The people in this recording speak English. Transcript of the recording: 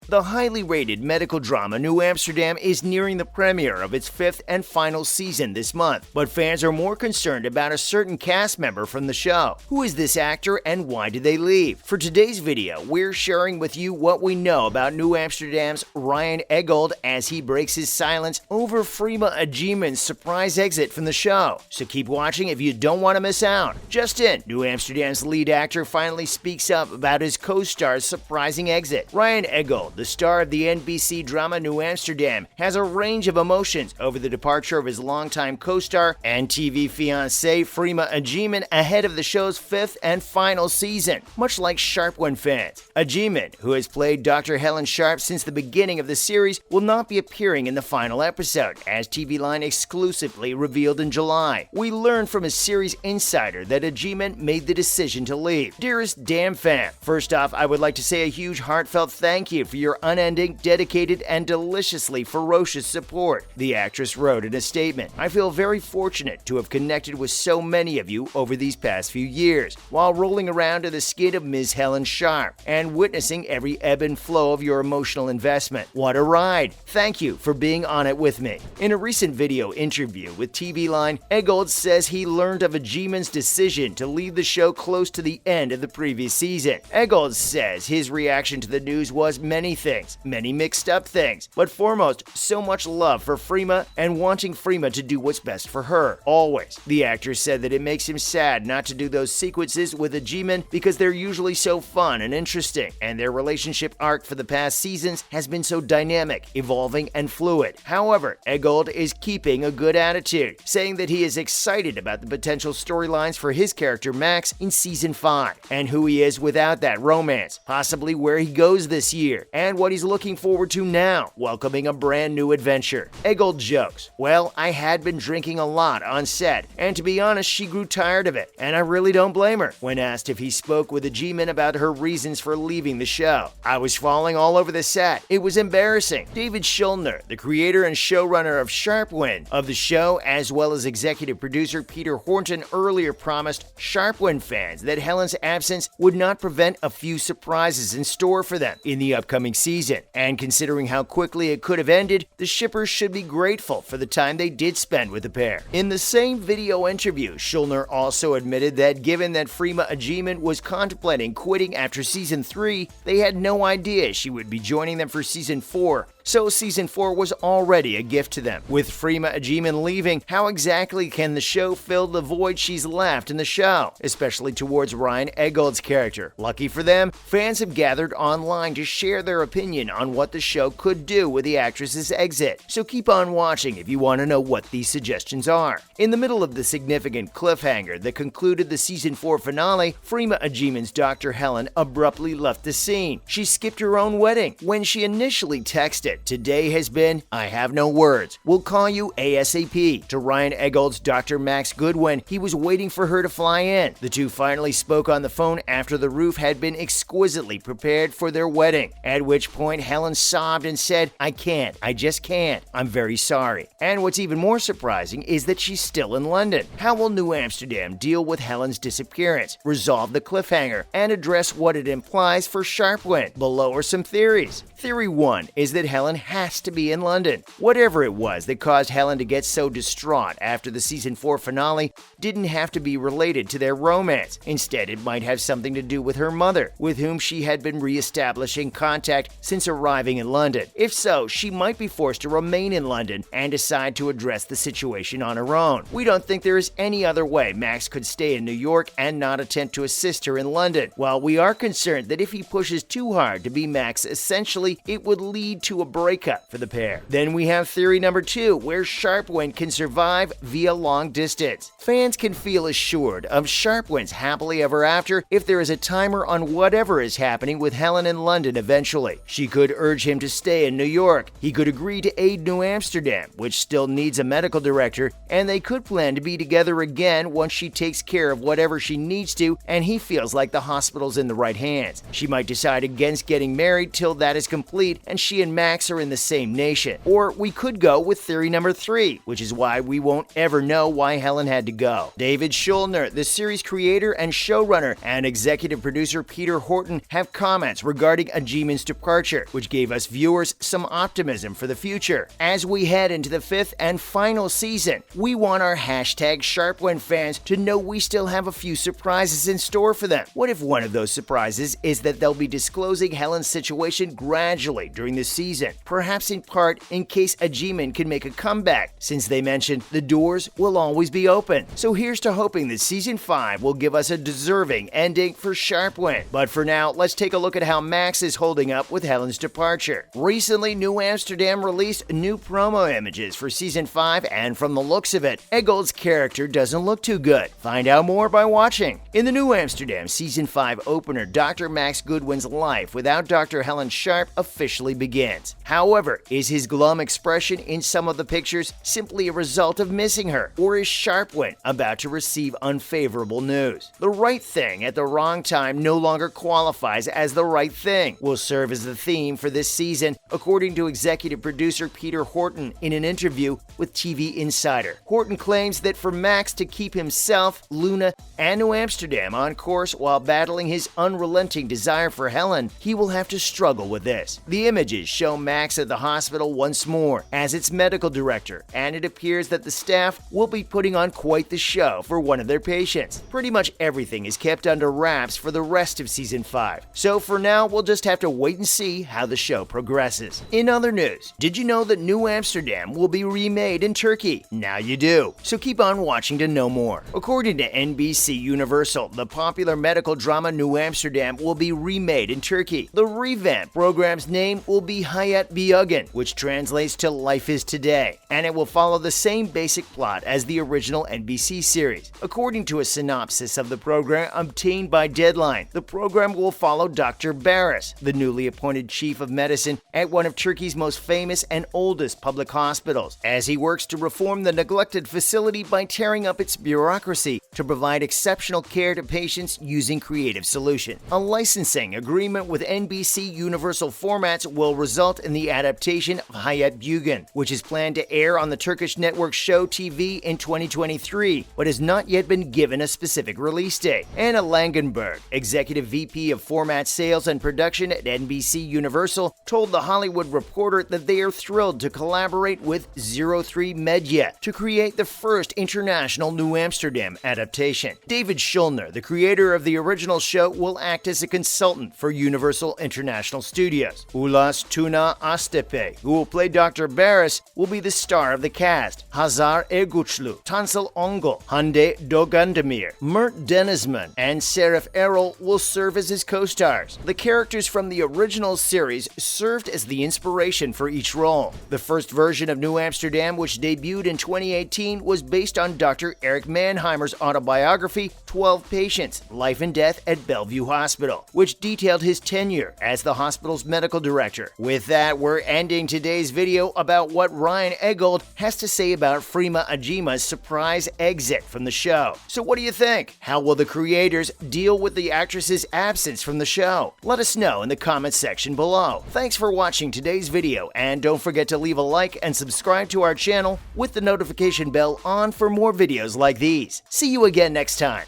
The highly rated medical drama New Amsterdam is nearing the premiere of its 5th and final season this month, but fans are more concerned about a certain cast member from the show. Who is this actor and why did they leave? For today's video, we're sharing with you what we know about New Amsterdam's Ryan Eggold as he breaks his silence over Freema Agyeman's surprise exit from the show. So keep watching if you don't want to miss out. Just in, New Amsterdam's lead actor finally speaks up about his co-star's surprising exit. Ryan Eggold, the star of the NBC drama New Amsterdam, has a range of emotions over the departure of his longtime co-star and TV fiancée Freema Agyeman ahead of the show's 5th and final season. Much like Sharpwin fans, Agyeman, who has played Dr. Helen Sharpe since the beginning of the series, will not be appearing in the final episode, as TVLine exclusively revealed in July. We learned from a series insider that Agyeman made the decision to leave. Dearest Damn fam, first off, I would like to say a huge heartfelt thank you for your unending, dedicated, and deliciously ferocious support, the actress wrote in a statement. I feel very fortunate to have connected with so many of you over these past few years, while rolling around to the skin of Ms. Helen Sharpe and witnessing every ebb and flow of your emotional investment. What a ride! Thank you for being on it with me. In a recent video interview with TVLine, Eggold says he learned of Agyeman's decision to leave the show close to the end of the previous season. Eggold says his reaction to the news was many things, many mixed up things, but foremost, so much love for Freema and wanting Freema to do what's best for her, always. The actor said that it makes him sad not to do those sequences with Agyeman because they're usually so fun and interesting, and their relationship arc for the past seasons has been so dynamic, evolving, and fluid. However, Eggold is keeping a good attitude, saying that he is excited about the potential storylines for his character Max in Season 5, and who he is without that romance, possibly where he goes this year, and what he's looking forward to now, welcoming a brand new adventure. Eggold jokes, "Well, I had been drinking a lot on set, and to be honest, she grew tired of it, and I really don't blame her." When asked if he spoke with Agyeman about her reasons for leaving the show, "I was falling all over the set. It was embarrassing." David Schulner, the creator and showrunner of Sharpwin of the show, as well as executive producer Peter Horton, earlier promised Sharpwin fans that Helen's absence would not prevent a few surprises in store for them in the upcoming season. And considering how quickly it could have ended, the shippers should be grateful for the time they did spend with the pair. In the same video interview, Schulner also admitted that given that Freema Agyeman was contemplating quitting after Season 3, they had no idea she would be joining them for Season 4. So Season 4 was already a gift to them. With Freema Agyeman leaving, how exactly can the show fill the void she's left in the show, especially towards Ryan Eggold's character? Lucky for them, fans have gathered online to share their opinion on what the show could do with the actress's exit. So keep on watching if you want to know what these suggestions are. In the middle of the significant cliffhanger that concluded the Season 4 finale, Freema Agyeman's Dr. Helen abruptly left the scene. She skipped her own wedding. When she initially texted, "Today has been, I have no words. We'll call you ASAP," to Ryan Eggold's Dr. Max Goodwin, he was waiting for her to fly in. The two finally spoke on the phone after the roof had been exquisitely prepared for their wedding, at which point Helen sobbed and said, "I can't. I just can't. I'm very sorry." And what's even more surprising is that she's still in London. How will New Amsterdam deal with Helen's disappearance, resolve the cliffhanger, and address what it implies for Sharpwin? Below are some theories. Theory 1 is that Helen has to be in London. Whatever it was that caused Helen to get so distraught after the Season 4 finale didn't have to be related to their romance. Instead, it might have something to do with her mother, with whom she had been re-establishing contact since arriving in London. If so, she might be forced to remain in London and decide to address the situation on her own. We don't think there is any other way Max could stay in New York and not attempt to assist her in London. While we are concerned that if he pushes too hard to be Max, essentially it would lead to a breakup for the pair. Then we have theory number 2, where Sharpwin can survive via long distance. Fans can feel assured of Sharpwin's happily ever after if there is a timer on whatever is happening with Helen in London eventually. She could urge him to stay in New York. He could agree to aid New Amsterdam, which still needs a medical director, and they could plan to be together again once she takes care of whatever she needs to and he feels like the hospital's in the right hands. She might decide against getting married till that is complete and she and Max Max are in the same nation. Or we could go with theory number 3, which is why we won't ever know why Helen had to go. David Schulner, the series creator and showrunner, and executive producer Peter Horton have comments regarding Agyeman's departure, which gave us viewers some optimism for the future. As we head into the 5th and final season, we want our hashtag Sharpwin fans to know we still have a few surprises in store for them. What if one of those surprises is that they'll be disclosing Helen's situation gradually during the season, perhaps in part in case Agyeman can make a comeback, since they mentioned the doors will always be open. So here's to hoping that Season 5 will give us a deserving ending for Sharpwin. But for now, let's take a look at how Max is holding up with Helen's departure. Recently, New Amsterdam released new promo images for Season 5, and from the looks of it, Eggold's character doesn't look too good. Find out more by watching. In the New Amsterdam Season 5 opener, Dr. Max Goodwin's life without Dr. Helen Sharpe officially begins. However, is his glum expression in some of the pictures simply a result of missing her? Or is Sharpwin about to receive unfavorable news? The right thing at the wrong time no longer qualifies as the right thing will serve as the theme for this season, according to executive producer Peter Horton in an interview with TV Insider. Horton claims that for Max to keep himself, Luna, and New Amsterdam on course while battling his unrelenting desire for Helen, he will have to struggle with this. The images show Max at the hospital once more as its medical director, and it appears that the staff will be putting on quite the show for one of their patients. Pretty much everything is kept under wraps for the rest of Season 5. So for now, we'll just have to wait and see how the show progresses. In other news, did you know that New Amsterdam will be remade in Turkey? Now you do. So keep on watching to know more. According to NBC Universal, the popular medical drama New Amsterdam will be remade in Turkey. The revamped program's name will be Hayat Bugün, which translates to Life is Today, and it will follow the same basic plot as the original NBC series. According to a synopsis of the program obtained by TVLine, the program will follow Dr. Barris, the newly appointed chief of medicine at one of Turkey's most famous and oldest public hospitals, as he works to reform the neglected facility by tearing up its bureaucracy to provide exceptional care to patients using creative solutions. A licensing agreement with NBC Universal Formats will result in the adaptation of Hayat Bugün, which is planned to air on the Turkish network Show TV in 2023, but has not yet been given a specific release date. Anna Langenberg, executive VP of Format Sales and Production at NBC Universal, told The Hollywood Reporter that they are thrilled to collaborate with 03 Media to create the first international New Amsterdam adaptation. David Schulner, the creator of the original show, will act as a consultant for Universal International Studios. Ulas Tuna Astepe, who will play Dr. Barris, will be the star of the cast. Hazar Erguçlu, Tansel Ongol, Hande Dogandemir, Mert Denizman, and Serif Erol will serve as his co-stars. The characters from the original series served as the inspiration for each role. The first version of New Amsterdam, which debuted in 2018, was based on Dr. Eric Mannheimer's autobiography, 12 Patients, Life and Death at Bellevue Hospital, which detailed his tenure as the hospital's medical director. With that, we're ending today's video about what Ryan Eggold has to say about Freema Agyeman's surprise exit from the show. So what do you think? How will the creators deal with the actress's absence from the show? Let us know in the comments section below. Thanks for watching today's video, and don't forget to leave a like and subscribe to our channel with the notification bell on for more videos like these. See you again next time.